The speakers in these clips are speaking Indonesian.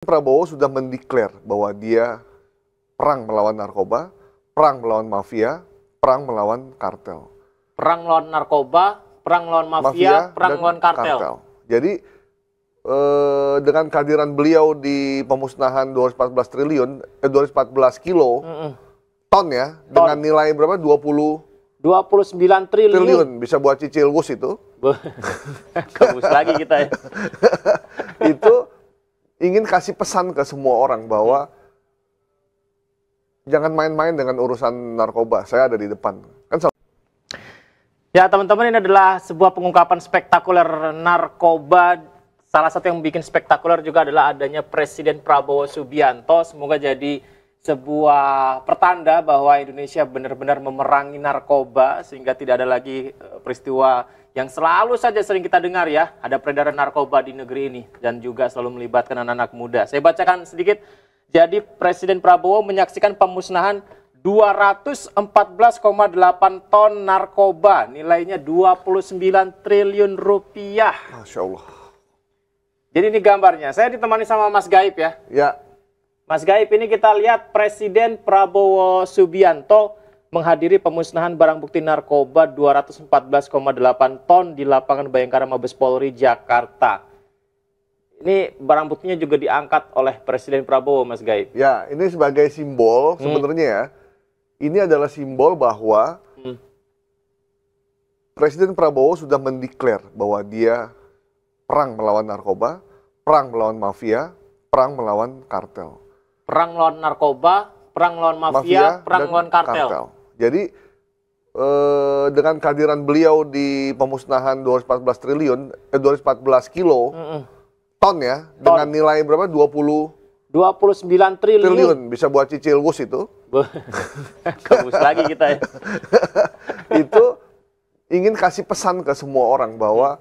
Prabowo sudah mendeklar bahwa dia perang melawan narkoba, perang melawan mafia, perang melawan kartel. Perang melawan narkoba, perang melawan mafia, perang melawan kartel. Jadi dengan kehadiran beliau di pemusnahan 214 triliun, 214 kilo ton ya, dengan nilai berapa? 29 triliun. Bisa buat cicil wus itu. Kebus lagi kita ya. Itu ingin kasih pesan ke semua orang bahwa jangan main-main dengan urusan narkoba. Saya ada di depan. Ya teman-teman, ini adalah sebuah pengungkapan spektakuler narkoba. Salah satu yang bikin spektakuler juga adalah adanya Presiden Prabowo Subianto. Semoga jadi sebuah pertanda bahwa Indonesia benar-benar memerangi narkoba sehingga tidak ada lagi peristiwa yang selalu saja sering kita dengar ya, ada peredaran narkoba di negeri ini dan juga selalu melibatkan anak-anak muda. Saya bacakan sedikit. Jadi Presiden Prabowo menyaksikan pemusnahan 214,8 ton narkoba, nilainya 29 triliun rupiah. Masya Allah. Jadi ini gambarnya. Saya ditemani sama Mas Gaib ya. Ya. Mas Gaib, ini kita lihat Presiden Prabowo Subianto menghadiri pemusnahan barang bukti narkoba 214,8 ton di lapangan Bayangkara Mabes Polri, Jakarta. Ini barang buktinya juga diangkat oleh Presiden Prabowo, Mas Gaib. Ya, ini sebagai simbol sebenarnya ya. Ini adalah simbol bahwa Presiden Prabowo sudah mendeklar bahwa dia perang melawan narkoba, perang melawan mafia, perang melawan kartel. Perang melawan narkoba, perang melawan mafia, perang melawan kartel. Jadi dengan kehadiran beliau di pemusnahan 214 triliun, 214 kilo ton ya, dengan nilai berapa? 29 triliun. Bisa buat cicil wus itu. Kebus lagi kita ya. Itu ingin kasih pesan ke semua orang bahwa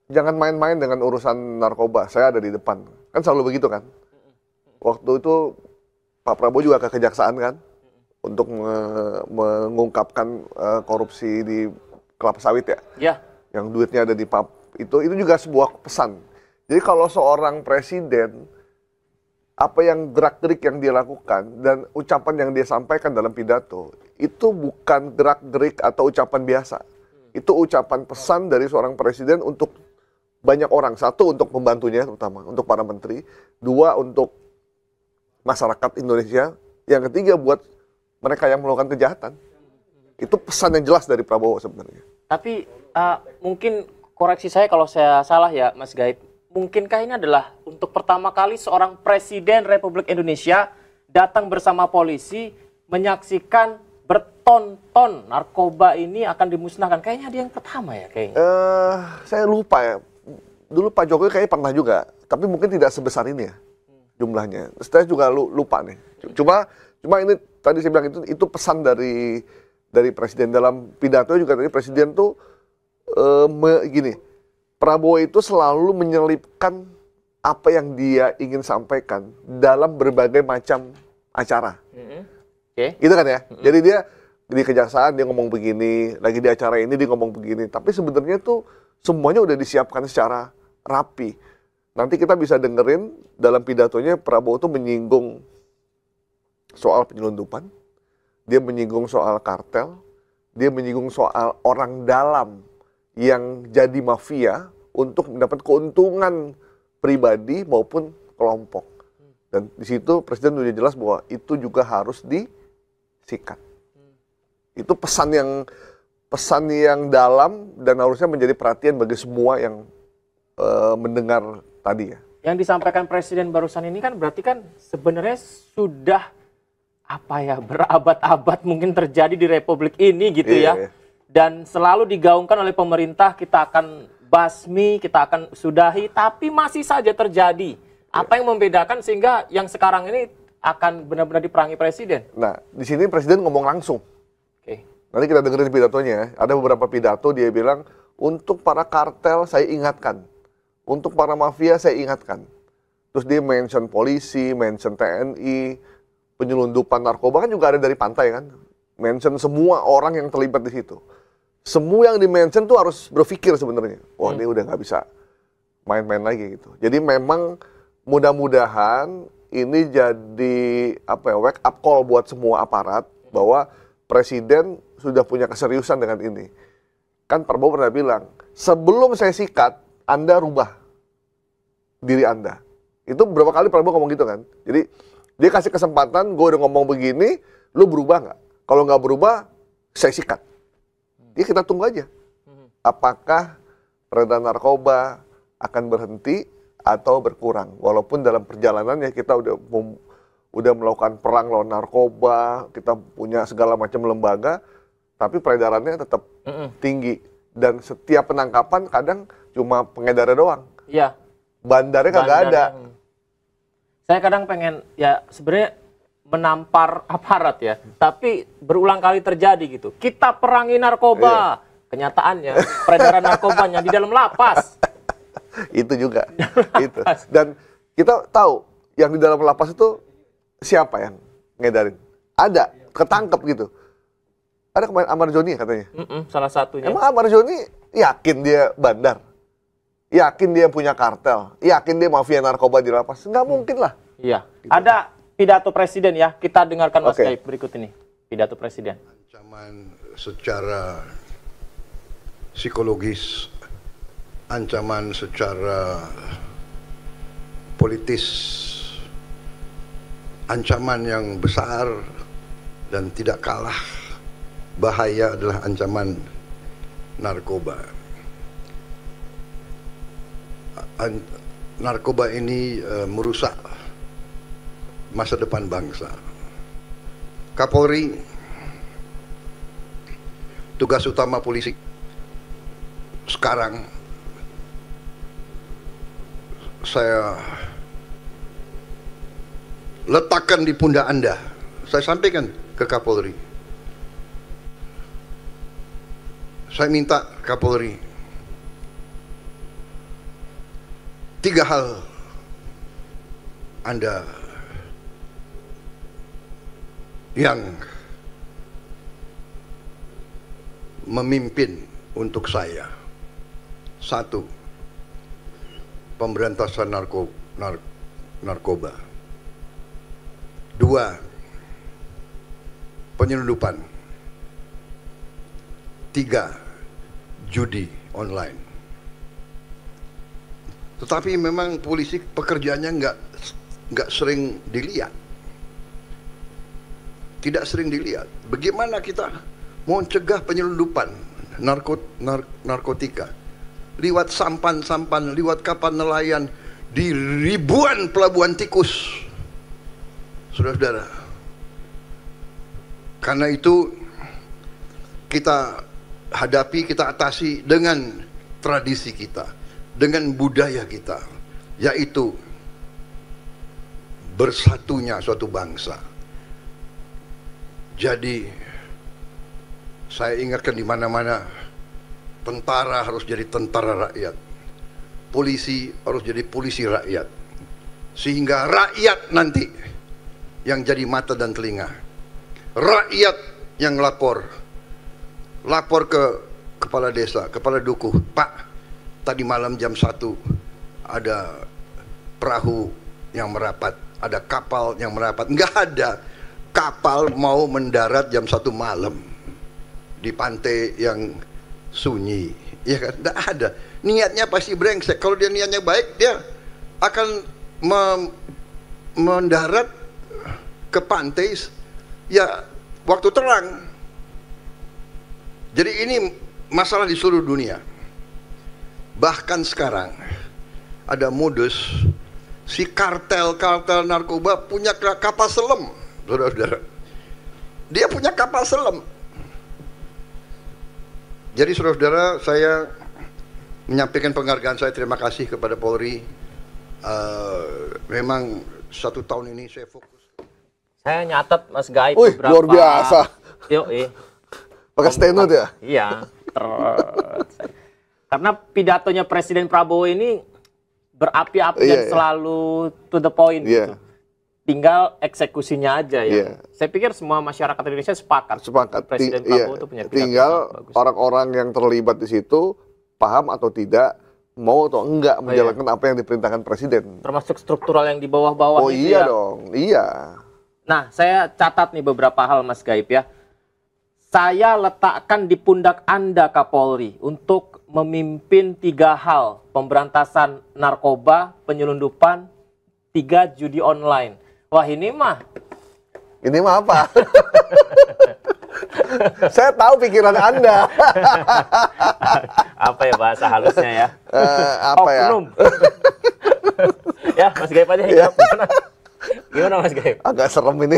jangan main-main dengan urusan narkoba. Saya ada di depan. Kan selalu begitu kan? Waktu itu Pak Prabowo juga ke kejaksaan kan? Untuk mengungkapkan korupsi di kelapa sawit ya, yang duitnya ada di PAP itu juga sebuah pesan. Jadi kalau seorang presiden, apa yang gerak-gerik yang dia lakukan dan ucapan yang dia sampaikan dalam pidato itu bukan gerak-gerik atau ucapan biasa. Itu ucapan pesan dari seorang presiden untuk banyak orang. Satu, untuk pembantunya terutama, untuk para menteri. Dua, untuk masyarakat Indonesia. Yang ketiga, buat mereka yang melakukan kejahatan. Itu pesan yang jelas dari Prabowo sebenarnya. Tapi mungkin koreksi saya kalau saya salah ya Mas Gaib. Mungkinkah ini adalah untuk pertama kali seorang Presiden Republik Indonesia datang bersama polisi menyaksikan berton-ton narkoba ini akan dimusnahkan. Kayaknya dia yang pertama ya kayaknya. Saya lupa ya. Dulu Pak Jokowi kayaknya pernah juga. Tapi mungkin tidak sebesar ini ya jumlahnya. Saya juga lupa nih. Cuma ini tadi saya bilang itu pesan dari presiden dalam pidato juga. Tadi presiden tuh gini, Prabowo itu selalu menyelipkan apa yang dia ingin sampaikan dalam berbagai macam acara. Gitu kan ya. Jadi dia di kejaksaan dia ngomong begini, lagi di acara ini dia ngomong begini. Tapi sebenarnya tuh semuanya udah disiapkan secara rapi. Nanti kita bisa dengerin dalam pidatonya Prabowo tuh menyinggung soal penyelundupan, dia menyinggung soal kartel, dia menyinggung soal orang dalam yang jadi mafia untuk mendapat keuntungan pribadi maupun kelompok. Dan di situ Presiden sudah jelas bahwa itu juga harus disikat. Itu pesan yang dalam dan harusnya menjadi perhatian bagi semua yang mendengar tadi ya. Yang disampaikan Presiden barusan ini kan berarti kan sebenarnya sudah berabad-abad mungkin terjadi di Republik ini gitu ya. Dan selalu digaungkan oleh pemerintah, kita akan basmi, kita akan sudahi, tapi masih saja terjadi. Apa yang membedakan sehingga yang sekarang ini akan benar-benar diperangi Presiden? Nah, di sini Presiden ngomong langsung. Nanti kita dengerin pidatonya. Ada beberapa pidato dia bilang, untuk para kartel saya ingatkan. Untuk para mafia saya ingatkan. Terus dia mention polisi, mention TNI, penyelundupan narkoba kan juga ada dari pantai kan. Mention semua orang yang terlibat di situ. Semua yang di-mention tuh harus berpikir sebenarnya. Wah, ini udah nggak bisa main-main lagi gitu. Jadi memang mudah-mudahan ini jadi wake up call buat semua aparat bahwa Presiden sudah punya keseriusan dengan ini. Kan Prabowo pernah bilang, sebelum saya sikat, Anda rubah diri Anda. Itu berapa kali Prabowo ngomong gitu kan. Jadi dia kasih kesempatan, gue udah ngomong begini, lu berubah nggak? Kalau nggak berubah, saya sikat. Jadi kita tunggu aja. Apakah peredaran narkoba akan berhenti atau berkurang? Walaupun dalam perjalanannya kita udah melakukan perang lawan narkoba, kita punya segala macam lembaga, tapi peredarannya tetap tinggi. Dan setiap penangkapan kadang cuma pengedarnya doang. Iya. Bandarnya kagak ada. Saya kadang pengen, ya sebenarnya menampar aparat ya, tapi berulang kali terjadi gitu. Kita perangi narkoba. Kenyataannya, peredaran narkobanya di dalam lapas. Itu juga. Itu. Dan kita tahu, yang di dalam lapas itu siapa yang ngedarin? Ada, ketangkep gitu. Ada kemarin Ahmad Joni katanya. Salah satunya. Emang Ahmad Joni yakin dia bandar? Yakin dia punya kartel? Yakin dia mafia narkoba di lapas? Nggak mungkin lah. Iya. Gitu. Ada pidato presiden ya. Kita dengarkan Mas Gaib berikut ini. Pidato presiden. Ancaman secara psikologis, ancaman secara politis, ancaman yang besar dan tidak kalah bahaya adalah ancaman narkoba. Narkoba ini merusak masa depan bangsa. Kapolri, tugas utama polisi sekarang saya letakkan di pundak Anda. Saya sampaikan ke Kapolri. Saya minta Kapolri 3 hal Anda yang memimpin untuk saya. 1, pemberantasan narkoba. 2, penyelundupan. 3, judi online. Tetapi memang polisi pekerjaannya nggak sering dilihat. Tidak sering dilihat. Bagaimana kita mau mencegah penyelundupan narkotika? Lewat sampan-sampan, lewat kapal nelayan, di ribuan pelabuhan tikus. Saudara-saudara. Karena itu kita hadapi, kita atasi dengan tradisi kita, dengan budaya kita, yaitu bersatunya suatu bangsa. Jadi saya ingatkan di mana-mana, tentara harus jadi tentara rakyat, polisi harus jadi polisi rakyat, sehingga rakyat nanti yang jadi mata dan telinga, rakyat yang lapor ke kepala desa, kepala dukuh, Pak, tadi malam jam 1 ada perahu yang merapat, ada kapal yang merapat. Nggak ada kapal mau mendarat jam 1 malam di pantai yang sunyi, ya kan? Nggak ada. Niatnya pasti brengsek. Kalau dia niatnya baik, dia akan mendarat ke pantai ya waktu terang. Jadi ini masalah di seluruh dunia. Bahkan sekarang ada modus si kartel narkoba punya kapal selam, saudara-saudara. Dia punya kapal selam. Jadi saudara-saudara, saya menyampaikan penghargaan saya, terima kasih kepada Polri. Memang 1 tahun ini saya fokus. Saya nyatet Mas Gaib beberapa. Luar biasa. Pakai steno ya? Iya. Karena pidatonya Presiden Prabowo ini berapi-api dan selalu to the point gitu. Tinggal eksekusinya aja ya. Saya pikir semua masyarakat Indonesia sepakat. Presiden Prabowo itu punya pidato tinggal orang-orang yang terlibat di situ paham atau tidak mau atau enggak menjalankan apa yang diperintahkan presiden. Termasuk struktural yang di bawah-bawah Oh itu iya ya. dong, iya. Nah, saya catat nih beberapa hal Mas Gaib ya. Saya letakkan di pundak Anda Kapolri untuk memimpin 3 hal. Pemberantasan narkoba, penyelundupan, 3 judi online. Wah ini mah. Ini mah apa? Saya tahu pikiran Anda. Apa ya bahasa halusnya ya? Apa ya? Oknum. Ya, Mas Gaib aja. Ya. Gimana Mas Gaib? Agak serem ini.